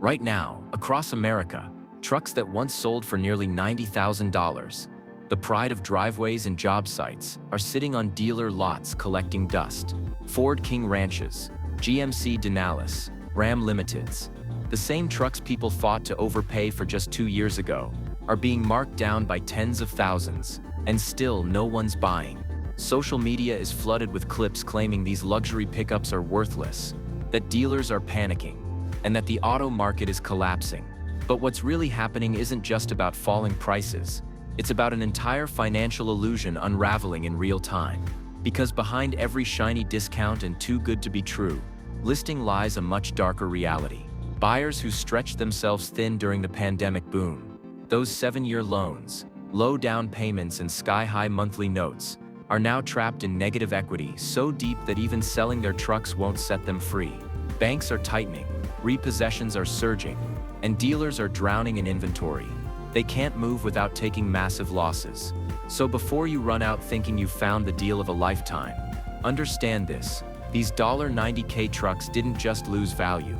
Right now, across America, trucks that once sold for nearly $90,000, the pride of driveways and job sites, are sitting on dealer lots collecting dust. Ford King Ranches, GMC Denali, Ram Limiteds. The same trucks people fought to overpay for just 2 years ago are being marked down by tens of thousands, and still no one's buying. Social media is flooded with clips claiming these luxury pickups are worthless, that dealers are panicking, and that the auto market is collapsing. But what's really happening isn't just about falling prices. It's about an entire financial illusion unraveling in real time. Because behind every shiny discount and too good to be true, listing lies a much darker reality. Buyers who stretched themselves thin during the pandemic boom, those 7-year loans, low down payments and sky-high monthly notes, are now trapped in negative equity so deep that even selling their trucks won't set them free. Banks are tightening, repossessions are surging, and dealers are drowning in inventory. They can't move without taking massive losses. So before you run out thinking you've found the deal of a lifetime, understand this: these $90K trucks didn't just lose value.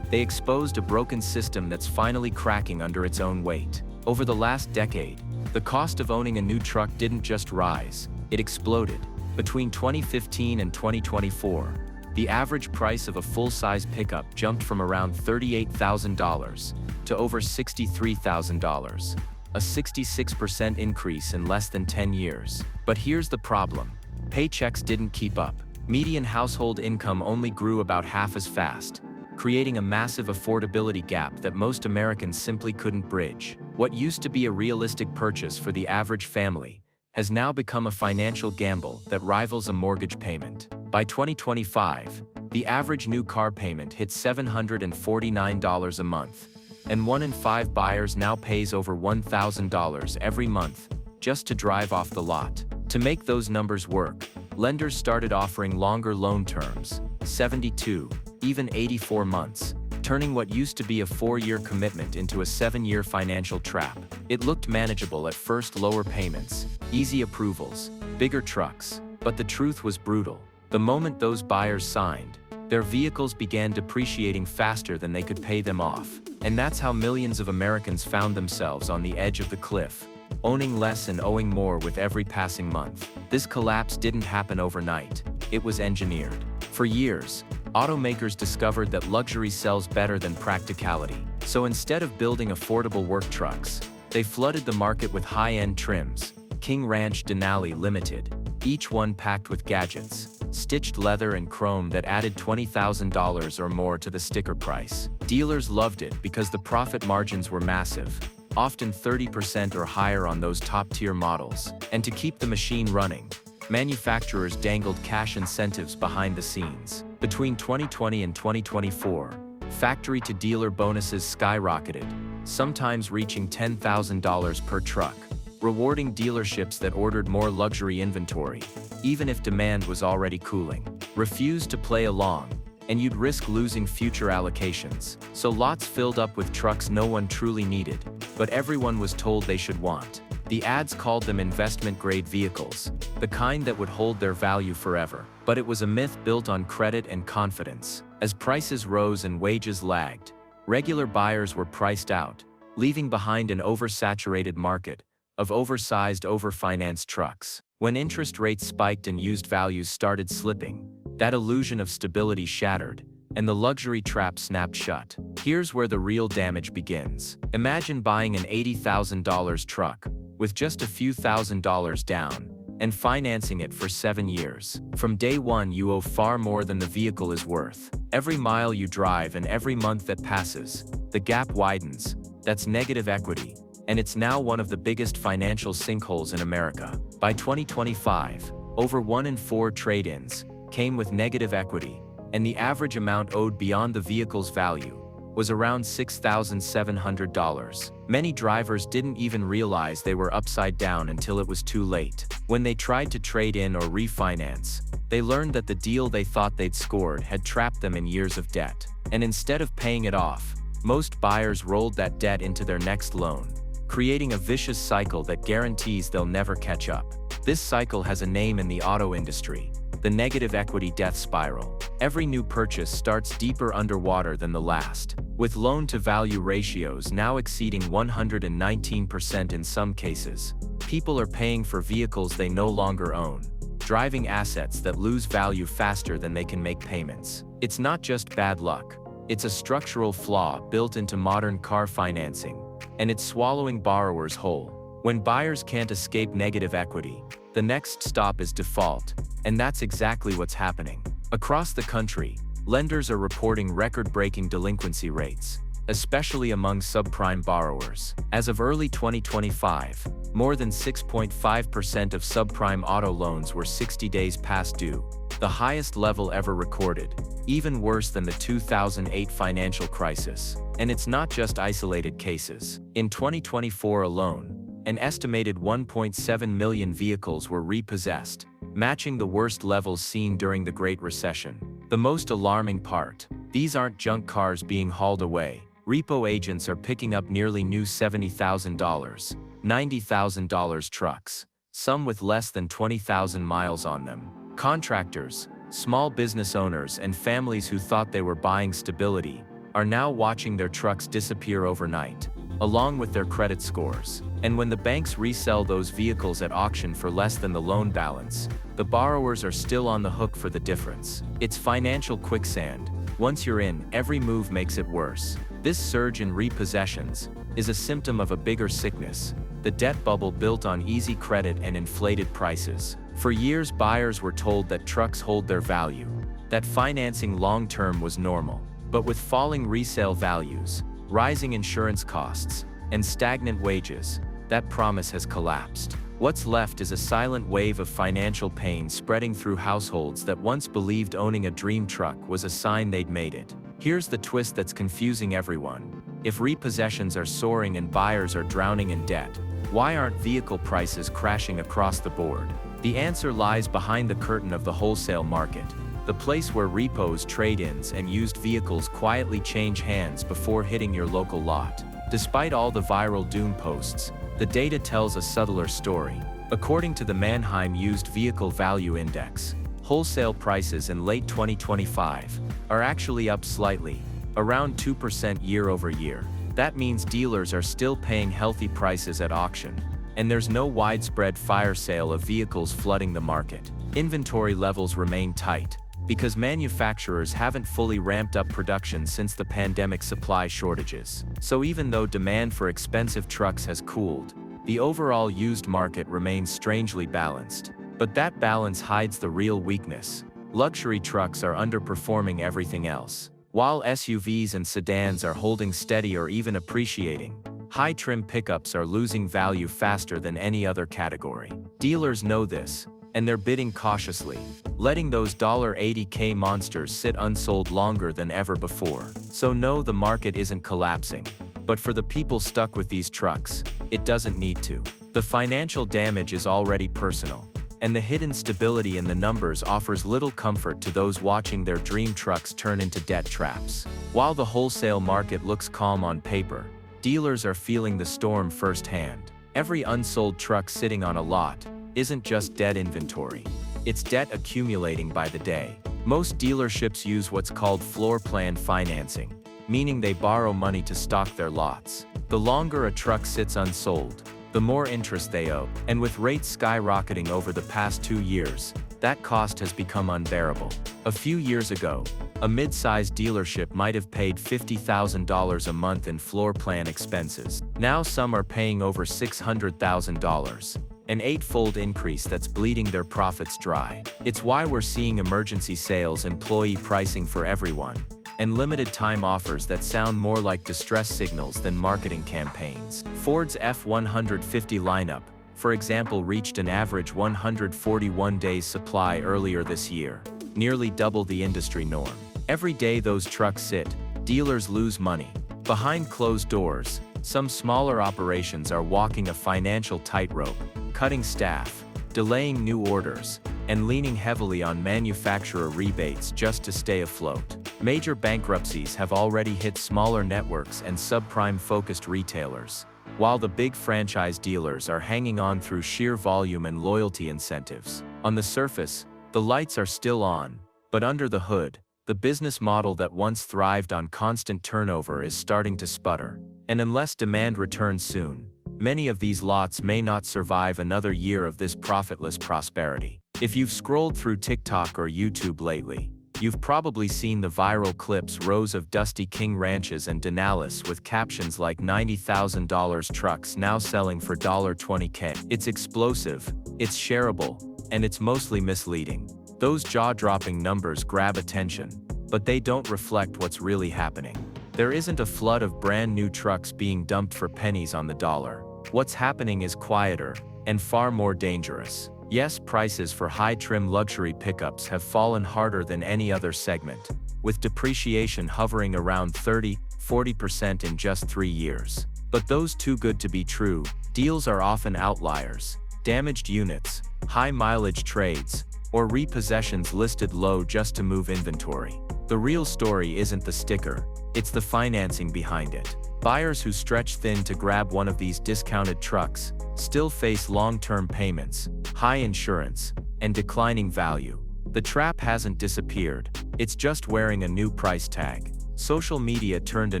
They exposed a broken system that's finally cracking under its own weight. Over the last decade, the cost of owning a new truck didn't just rise, it exploded. Between 2015 and 2024, the average price of a full-size pickup jumped from around $38,000 to over $63,000, a 66% increase in less than 10 years. But here's the problem: paychecks didn't keep up. Median household income only grew about half as fast, creating a massive affordability gap that most Americans simply couldn't bridge. What used to be a realistic purchase for the average family has now become a financial gamble that rivals a mortgage payment. By 2025, the average new car payment hit $749 a month, and 1 in 5 buyers now pays over $1,000 every month just to drive off the lot. To make those numbers work, lenders started offering longer loan terms, 72, even 84 months, turning what used to be a 4-year commitment into a 7-year financial trap. It looked manageable at first: lower payments, easy approvals, bigger trucks. But the truth was brutal. The moment those buyers signed, their vehicles began depreciating faster than they could pay them off. And that's how millions of Americans found themselves on the edge of the cliff, owning less and owing more with every passing month. This collapse didn't happen overnight. It was engineered. For years, automakers discovered that luxury sells better than practicality. So instead of building affordable work trucks, they flooded the market with high-end trims: King Ranch Denali Limited, each one packed with gadgets, stitched leather and chrome that added $20,000 or more to the sticker price. Dealers loved it because the profit margins were massive, often 30% or higher on those top-tier models. And to keep the machine running, manufacturers dangled cash incentives behind the scenes. Between 2020 and 2024, factory-to-dealer bonuses skyrocketed, sometimes reaching $10,000 per truck, rewarding dealerships that ordered more luxury inventory, even if demand was already cooling. Refuse to play along, and you'd risk losing future allocations. So lots filled up with trucks no one truly needed, but everyone was told they should want. The ads called them investment-grade vehicles, the kind that would hold their value forever. But it was a myth built on credit and confidence. As prices rose and wages lagged, regular buyers were priced out, leaving behind an oversaturated market of oversized, overfinanced trucks. When interest rates spiked and used values started slipping, that illusion of stability shattered, and the luxury trap snapped shut. Here's where the real damage begins. Imagine buying an $80,000 truck with just a few $1,000s down and financing it for 7 years. From day one, you owe far more than the vehicle is worth. Every mile you drive and every month that passes, the gap widens. That's negative equity, and it's now one of the biggest financial sinkholes in America. By 2025, over 1 in 4 trade-ins came with negative equity, and the average amount owed beyond the vehicle's value was around $6,700. Many drivers didn't even realize they were upside down until it was too late. When they tried to trade in or refinance, they learned that the deal they thought they'd scored had trapped them in years of debt. And instead of paying it off, most buyers rolled that debt into their next loan, creating a vicious cycle that guarantees they'll never catch up. This cycle has a name in the auto industry: the negative equity death spiral. Every new purchase starts deeper underwater than the last. with loan-to-value ratios now exceeding 119% in some cases. People are paying for vehicles they no longer own, driving assets that lose value faster than they can make payments. It's not just bad luck. It's a structural flaw built into modern car financing, and it's swallowing borrowers whole. When buyers can't escape negative equity, the next stop is default, and that's exactly what's happening. Across the country, lenders are reporting record-breaking delinquency rates, especially among subprime borrowers. As of early 2025, more than 6.5% of subprime auto loans were 60 days past due, the highest level ever recorded, even worse than the 2008 financial crisis. And it's not just isolated cases. In 2024 alone, an estimated 1.7 million vehicles were repossessed, matching the worst levels seen during the Great Recession. The most alarming part: these aren't junk cars being hauled away. Repo agents are picking up nearly new $70,000, $90,000 trucks, some with less than 20,000 miles on them. Contractors, small business owners, and families who thought they were buying stability are now watching their trucks disappear overnight, along with their credit scores. And when the banks resell those vehicles at auction for less than the loan balance, the borrowers are still on the hook for the difference. It's financial quicksand. Once you're in, every move makes it worse. This surge in repossessions is a symptom of a bigger sickness: the debt bubble built on easy credit and inflated prices. For years, buyers were told that trucks hold their value, that financing long-term was normal. But with falling resale values, rising insurance costs, and stagnant wages, that promise has collapsed. What's left is a silent wave of financial pain spreading through households that once believed owning a dream truck was a sign they'd made it. Here's the twist that's confusing everyone: if repossessions are soaring and buyers are drowning in debt, why aren't vehicle prices crashing across the board? The answer lies behind the curtain of the wholesale market, the place where repos, trade-ins, and used vehicles quietly change hands before hitting your local lot. Despite all the viral doom posts, the data tells a subtler story. According to the Manheim Used Vehicle Value Index, wholesale prices in late 2025 are actually up slightly, around 2% year over year. That means dealers are still paying healthy prices at auction, and there's no widespread fire sale of vehicles flooding the market. Inventory levels remain tight, because manufacturers haven't fully ramped up production since the pandemic supply shortages. So even though demand for expensive trucks has cooled, the overall used market remains strangely balanced. But that balance hides the real weakness. Luxury trucks are underperforming everything else. While SUVs and sedans are holding steady or even appreciating, high-trim pickups are losing value faster than any other category. Dealers know this, and they're bidding cautiously, letting those $80K monsters sit unsold longer than ever before. So no, the market isn't collapsing. But for the people stuck with these trucks, it doesn't need to. The financial damage is already personal, and the hidden stability in the numbers offers little comfort to those watching their dream trucks turn into debt traps. While the wholesale market looks calm on paper, dealers are feeling the storm firsthand. Every unsold truck sitting on a lot isn't just dead inventory. It's debt accumulating by the day. Most dealerships use what's called floor plan financing, meaning they borrow money to stock their lots. The longer a truck sits unsold, the more interest they owe. And with rates skyrocketing over the past 2 years, that cost has become unbearable. A few years ago, a mid-sized dealership might have paid $50,000 a month in floor plan expenses. Now some are paying over $600,000. An 8-fold increase that's bleeding their profits dry. It's why we're seeing emergency sales, employee pricing for everyone, and limited-time offers that sound more like distress signals than marketing campaigns. Ford's F-150 lineup, for example, reached an average 141 days supply earlier this year, nearly double the industry norm. Every day those trucks sit, dealers lose money. Behind closed doors, some smaller operations are walking a financial tightrope, cutting staff, delaying new orders, and leaning heavily on manufacturer rebates just to stay afloat. Major bankruptcies have already hit smaller networks and subprime-focused retailers, while the big franchise dealers are hanging on through sheer volume and loyalty incentives. On the surface, the lights are still on, but under the hood, The business model that once thrived on constant turnover is starting to sputter. And unless demand returns soon, many of these lots may not survive another year of this profitless prosperity. If you've scrolled through TikTok or YouTube lately, you've probably seen the viral clips rows of dusty King Ranches and Denali with captions like $90,000 trucks now selling for $20K. It's explosive, it's shareable, and it's mostly misleading. Those jaw-dropping numbers grab attention, but they don't reflect what's really happening. There isn't a flood of brand new trucks being dumped for pennies on the dollar. What's happening is quieter and far more dangerous. Yes, prices for high-trim luxury pickups have fallen harder than any other segment, with depreciation hovering around 30–40% in just 3 years. But those too good to be true deals are often outliers. Damaged units, high-mileage trades, or repossessions listed low just to move inventory. The real story isn't the sticker, it's the financing behind it. Buyers who stretch thin to grab one of these discounted trucks still face long-term payments, high insurance, and declining value. The trap hasn't disappeared, it's just wearing a new price tag. Social media turned a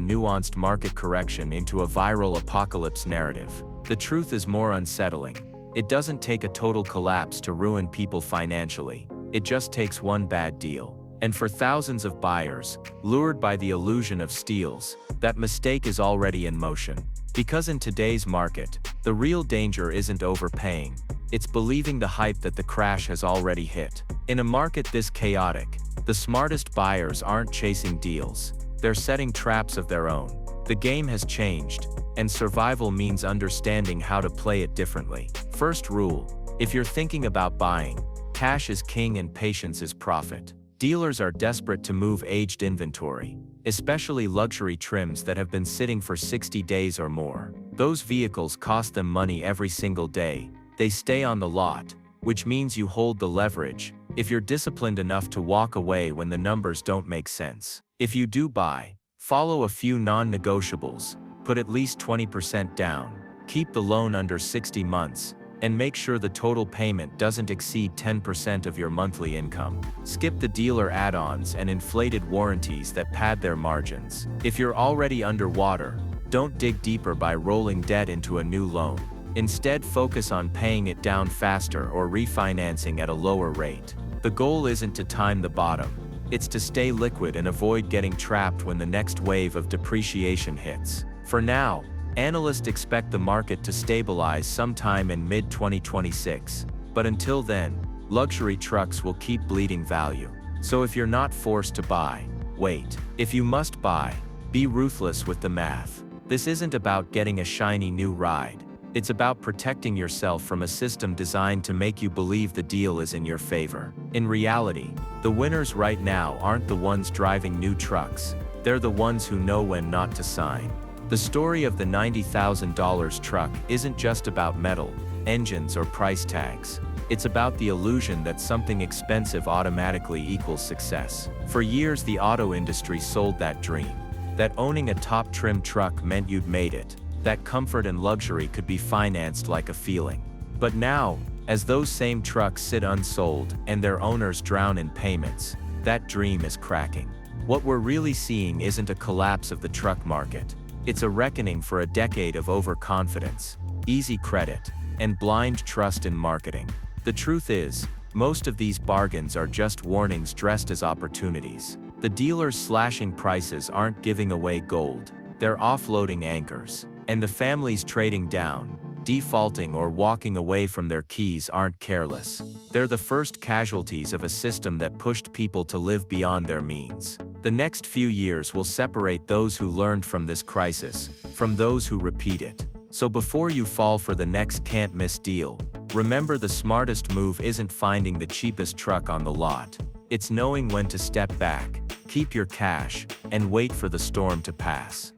nuanced market correction into a viral apocalypse narrative. The truth is more unsettling. It doesn't take a total collapse to ruin people financially. It just takes one bad deal. And for thousands of buyers, lured by the illusion of steals, that mistake is already in motion. Because in today's market, the real danger isn't overpaying, it's believing the hype that the crash has already hit. In a market this chaotic, the smartest buyers aren't chasing deals, they're setting traps of their own. The game has changed, and survival means understanding how to play it differently. First rule: if you're thinking about buying, cash is king and patience is profit. Dealers are desperate to move aged inventory, especially luxury trims that have been sitting for 60 days or more. Those vehicles cost them money every single day. They stay on the lot, which means you hold the leverage, if you're disciplined enough to walk away when the numbers don't make sense. If you do buy, follow a few non-negotiables, put at least 20% down, keep the loan under 60 months, and make sure the total payment doesn't exceed 10% of your monthly income. Skip the dealer add-ons and inflated warranties that pad their margins. If you're already underwater, don't dig deeper by rolling debt into a new loan. Instead, focus on paying it down faster or refinancing at a lower rate. The goal isn't to time the bottom, it's to stay liquid and avoid getting trapped when the next wave of depreciation hits. For now, analysts expect the market to stabilize sometime in mid-2026, but until then, luxury trucks will keep bleeding value. So if you're not forced to buy, wait. If you must buy, be ruthless with the math. This isn't about getting a shiny new ride. It's about protecting yourself from a system designed to make you believe the deal is in your favor. In reality, the winners right now aren't the ones driving new trucks. They're the ones who know when not to sign. The story of the $90,000 truck isn't just about metal, engines, or price tags. It's about the illusion that something expensive automatically equals success. For years, the auto industry sold that dream. That owning a top-trim truck meant you'd made it. That comfort and luxury could be financed like a feeling. But now, as those same trucks sit unsold and their owners drown in payments, that dream is cracking. What we're really seeing isn't a collapse of the truck market. It's a reckoning for a decade of overconfidence, easy credit, and blind trust in marketing. The truth is, most of these bargains are just warnings dressed as opportunities. The dealers slashing prices aren't giving away gold, they're offloading anchors. And the families trading down, defaulting, or walking away from their keys aren't careless. They're the first casualties of a system that pushed people to live beyond their means. The next few years will separate those who learned from this crisis from those who repeat it. So before you fall for the next can't-miss deal, remember the smartest move isn't finding the cheapest truck on the lot. It's knowing when to step back, keep your cash, and wait for the storm to pass.